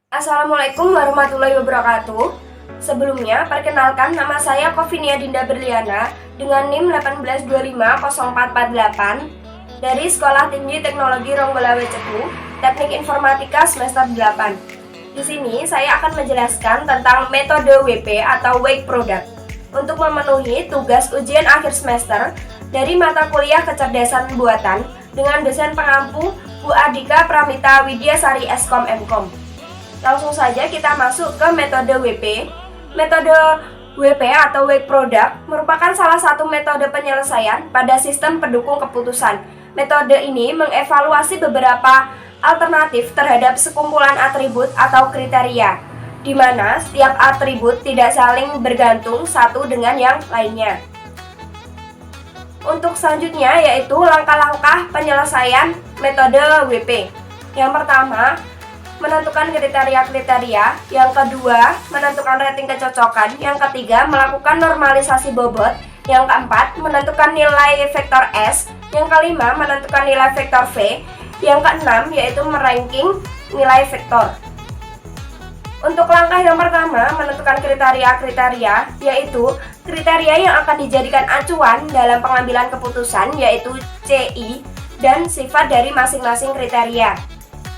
Assalamualaikum warahmatullahi wabarakatuh. Sebelumnya, perkenalkan nama saya Kofinia Dinda Berliana dengan NIM 182504448 dari Sekolah Tinggi Teknologi Ronggolawe Cepu, Teknik Informatika semester 8. Di sini saya akan menjelaskan tentang metode WP atau Wake Product untuk memenuhi tugas ujian akhir semester dari mata kuliah kecerdasan buatan dengan dosen pengampu Bu Adika Pramita Widyasari Eskom Mkom. Langsung saja kita masuk ke metode WP. Metode WP atau Wake Product merupakan salah satu metode penyelesaian pada sistem pendukung keputusan. Metode ini mengevaluasi beberapa alternatif terhadap sekumpulan atribut atau kriteria, di mana setiap atribut tidak saling bergantung satu dengan yang lainnya. Untuk selanjutnya yaitu langkah-langkah penyelesaian metode WP. Yang pertama, menentukan kriteria-kriteria. Yang kedua, menentukan rating kecocokan. Yang ketiga, melakukan normalisasi bobot. Yang keempat, menentukan nilai vektor S. Yang kelima, menentukan nilai vektor V. Yang keenam, yaitu meranking nilai vektor. Untuk langkah yang pertama, menentukan kriteria-kriteria, yaitu kriteria yang akan dijadikan acuan dalam pengambilan keputusan, yaitu CI, dan sifat dari masing-masing kriteria.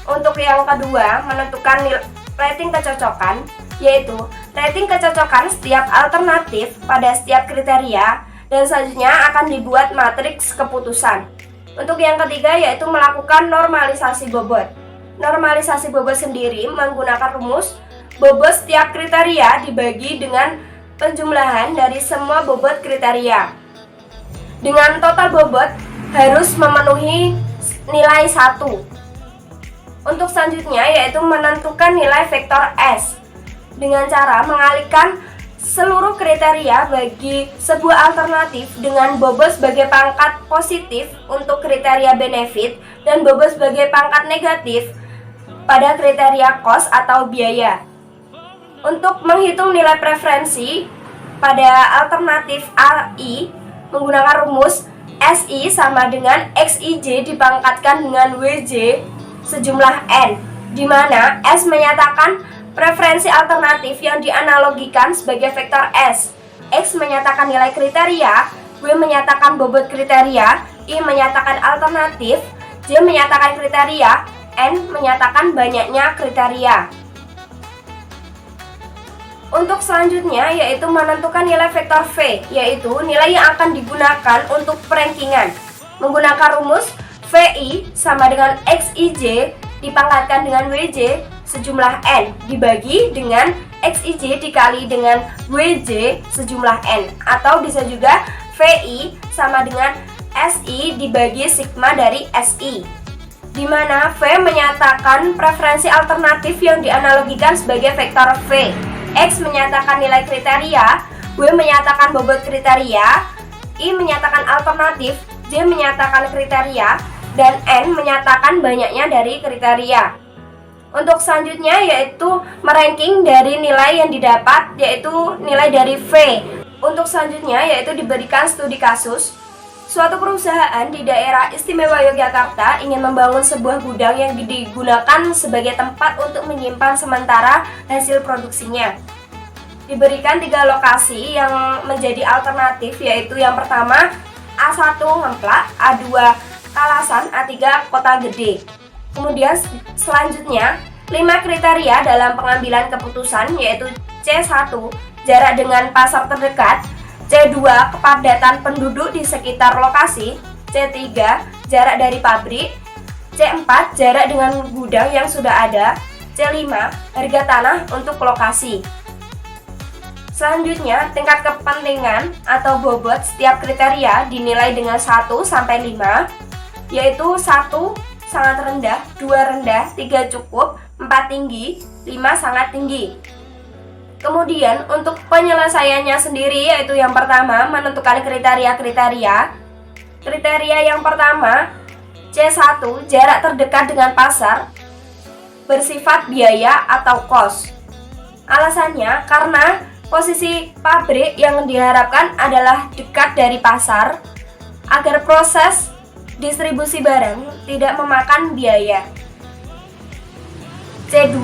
Untuk yang kedua, menentukan rating kecocokan, yaitu rating kecocokan setiap alternatif pada setiap kriteria, dan selanjutnya akan dibuat matriks keputusan. Untuk yang ketiga, yaitu melakukan normalisasi bobot. Normalisasi bobot sendiri menggunakan rumus bobot setiap kriteria dibagi dengan penjumlahan dari semua bobot kriteria, dengan total bobot harus memenuhi nilai 1. Untuk selanjutnya yaitu menentukan nilai vektor S dengan cara mengalihkan seluruh kriteria bagi sebuah alternatif dengan bobot sebagai pangkat positif untuk kriteria benefit dan bobot sebagai pangkat negatif pada kriteria cost atau biaya. Untuk menghitung nilai preferensi pada alternatif AI menggunakan rumus SI sama dengan XIJ dipangkatkan dengan WJ sejumlah N, di mana S menyatakan preferensi alternatif yang dianalogikan sebagai vektor S, X menyatakan nilai kriteria, W menyatakan bobot kriteria, I menyatakan alternatif, J menyatakan kriteria, N menyatakan banyaknya kriteria. Untuk selanjutnya yaitu menentukan nilai vektor V, yaitu nilai yang akan digunakan untuk perankingan. Menggunakan rumus VI sama dengan XIJ dipangkatkan dengan WJ sejumlah N dibagi dengan XIJ dikali dengan WJ sejumlah N, atau bisa juga VI sama dengan SI dibagi sigma dari SI, di mana V menyatakan preferensi alternatif yang dianalogikan sebagai vektor V, X menyatakan nilai kriteria, W menyatakan bobot kriteria, I menyatakan alternatif, J menyatakan kriteria, dan N menyatakan banyaknya dari kriteria. Untuk selanjutnya yaitu meranking dari nilai yang didapat, yaitu nilai dari V. Untuk selanjutnya yaitu diberikan studi kasus. Suatu perusahaan di daerah istimewa Yogyakarta ingin membangun sebuah gudang yang digunakan sebagai tempat untuk menyimpan sementara hasil produksinya. Diberikan 3 lokasi yang menjadi alternatif, yaitu yang pertama A1 Ngemplak, A2 Kalasan, A3 Kota Gede. Kemudian selanjutnya 5 kriteria dalam pengambilan keputusan, yaitu C1 jarak dengan pasar terdekat, C2 kepadatan penduduk di sekitar lokasi, C3 jarak dari pabrik, C4 jarak dengan gudang yang sudah ada, C5 harga tanah untuk lokasi. Selanjutnya, tingkat kepentingan atau bobot setiap kriteria dinilai dengan 1 sampai 5, yaitu 1 sangat rendah, 2 rendah, 3 cukup, 4 tinggi, 5 sangat tinggi. Kemudian untuk penyelesaiannya sendiri yaitu yang pertama menentukan kriteria-kriteria. Kriteria yang pertama C1 jarak terdekat dengan pasar bersifat biaya atau cost. Alasannya karena posisi pabrik yang diharapkan adalah dekat dari pasar agar proses distribusi barang tidak memakan biaya. C2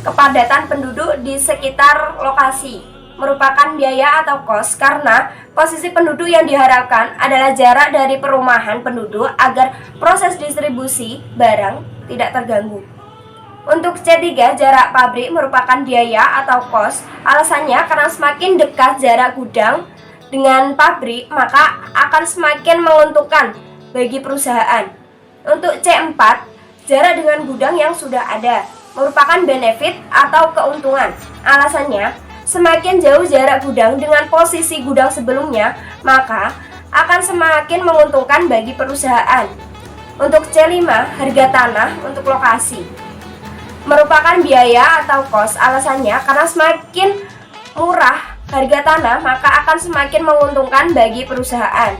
kepadatan penduduk di sekitar lokasi, merupakan biaya atau kos karena posisi penduduk yang diharapkan adalah jarak dari perumahan penduduk agar proses distribusi barang tidak terganggu. Untuk C3, jarak pabrik merupakan biaya atau kos. Alasannya karena semakin dekat jarak gudang dengan pabrik, maka akan semakin menguntungkan bagi perusahaan. Untuk C4, jarak dengan gudang yang sudah ada merupakan benefit atau keuntungan. Alasannya, semakin jauh jarak gudang dengan posisi gudang sebelumnya, maka akan semakin menguntungkan bagi perusahaan. Untuk C5, harga tanah untuk lokasi merupakan biaya atau kos. Alasannya karena semakin murah harga tanah, maka akan semakin menguntungkan bagi perusahaan.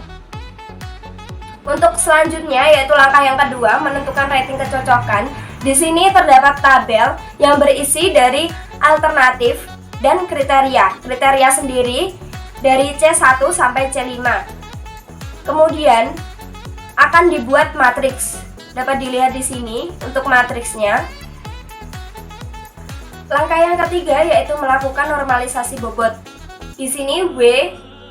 Untuk selanjutnya yaitu langkah yang kedua, menentukan rating kecocokan. Di sini terdapat tabel yang berisi dari alternatif dan kriteria. Kriteria sendiri dari C1 sampai C5. Kemudian akan dibuat matriks. Dapat dilihat di sini untuk matriksnya. Langkah yang ketiga yaitu melakukan normalisasi bobot. Di sini W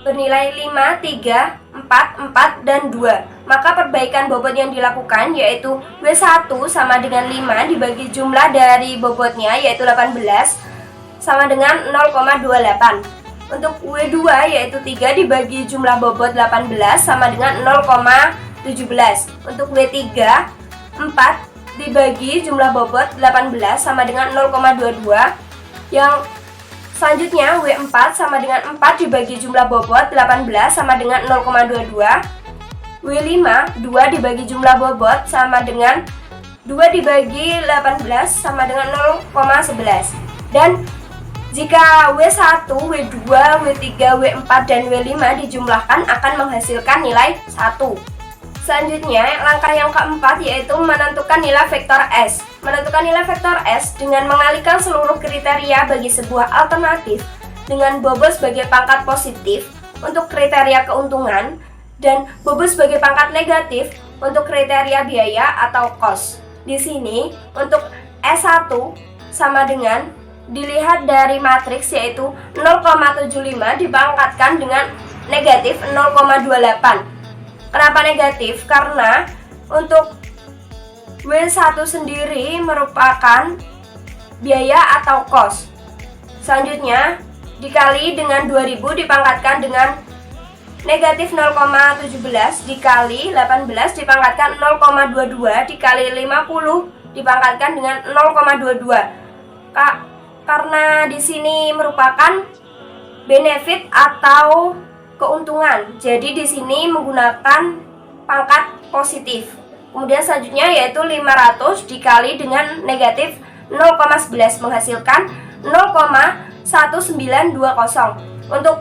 bernilai 5, 3, 4, 4, dan 2. Maka perbaikan bobot yang dilakukan yaitu W1 sama dengan 5 dibagi jumlah dari bobotnya yaitu 18 sama dengan 0,28. Untuk W2 yaitu 3 dibagi jumlah bobot 18 sama dengan 0,17. Untuk W3 4 dibagi jumlah bobot 18 sama dengan 0,22. Yang selanjutnya W4 sama dengan 4 dibagi jumlah bobot 18 sama dengan 0,22. W5 2 dibagi jumlah bobot sama dengan 2 dibagi 18 sama dengan 0,11. Dan jika W1, W2, W3, W4, dan W5 dijumlahkan akan menghasilkan nilai 1. Selanjutnya, langkah yang keempat yaitu menentukan nilai vektor S. Menentukan nilai vektor S dengan mengalihkan seluruh kriteria bagi sebuah alternatif dengan bobot sebagai pangkat positif untuk kriteria keuntungan dan bobot sebagai pangkat negatif untuk kriteria biaya atau kos. Di sini, untuk S1 sama dengan dilihat dari matriks yaitu 0,75 dipangkatkan dengan negatif 0,28. Kenapa negatif? Karena untuk W1 sendiri merupakan biaya atau kos. Selanjutnya, dikali dengan 2000 dipangkatkan dengan negatif 0,17 dikali 18 dipangkatkan 0,22 dikali 50 dipangkatkan dengan 0,22. Karena di sini merupakan benefit atau keuntungan. Jadi di sini menggunakan pangkat positif. Kemudian selanjutnya yaitu 500 dikali dengan negatif 0,11 menghasilkan 0,1920. Untuk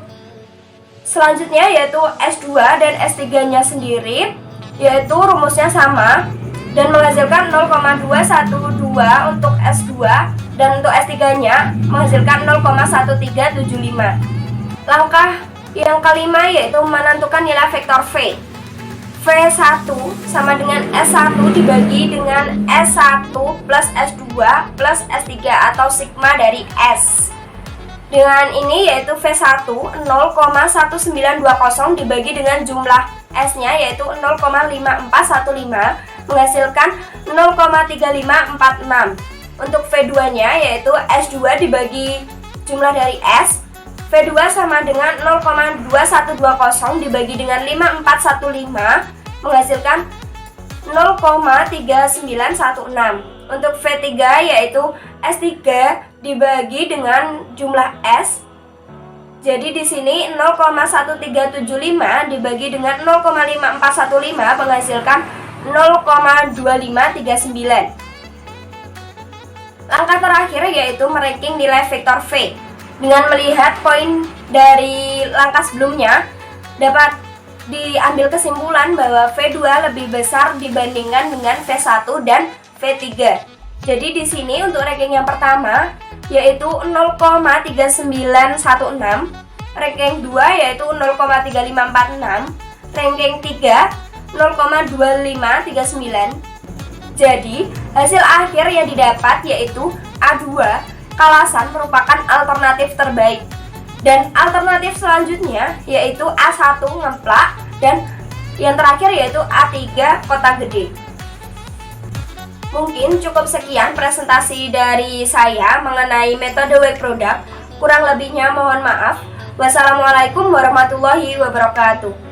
selanjutnya yaitu S2 dan S3-nya sendiri yaitu rumusnya sama dan menghasilkan 0,212 untuk S2 dan untuk S3-nya menghasilkan 0,1375. Langkah yang kelima yaitu menentukan nilai vektor V. V1 sama dengan S1 dibagi dengan S1 plus S2 plus S3 atau sigma dari S. Dengan ini yaitu V1 0,1920 dibagi dengan jumlah S-nya yaitu 0,5415 menghasilkan 0,3546. Untuk V2-nya yaitu S2 dibagi jumlah dari S. V2 sama dengan 0,2120 dibagi dengan 5415 menghasilkan 0,3916. Untuk V3 yaitu S3 dibagi dengan jumlah S. Jadi di sini 0,1375 dibagi dengan 0,5415 menghasilkan 0,2539. Langkah terakhir yaitu meranking nilai vektor V. Dengan melihat poin dari langkah sebelumnya, dapat diambil kesimpulan bahwa V2 lebih besar dibandingkan dengan V1 dan V3. Jadi di sini untuk ranking yang pertama yaitu 0,3916, ranking 2 yaitu 0,3546, ranking 3 0,2539. Jadi hasil akhir yang didapat yaitu A2 Kalasan merupakan alternatif terbaik. Dan alternatif selanjutnya yaitu A1 Ngemplak dan yang terakhir yaitu A3 Kota Gede. Mungkin cukup sekian presentasi dari saya mengenai metode web product. Kurang lebihnya mohon maaf. Wassalamualaikum warahmatullahi wabarakatuh.